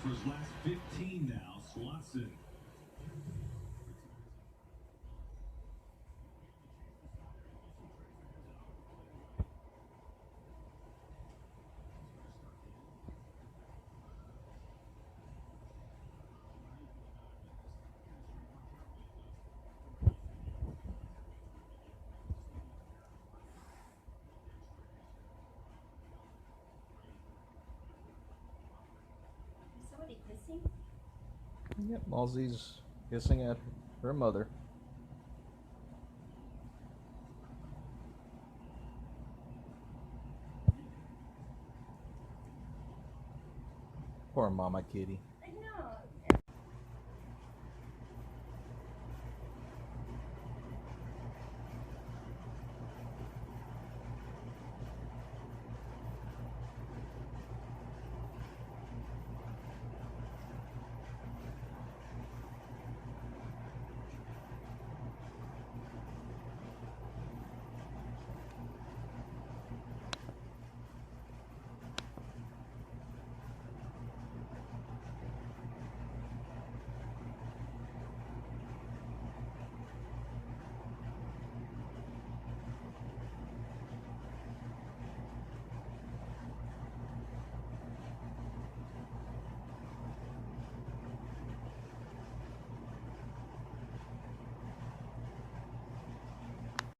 for his last 15 now, Swanson. Somebody kissing? Yep, Mozie's hissing at her mother. Poor Mama Kitty.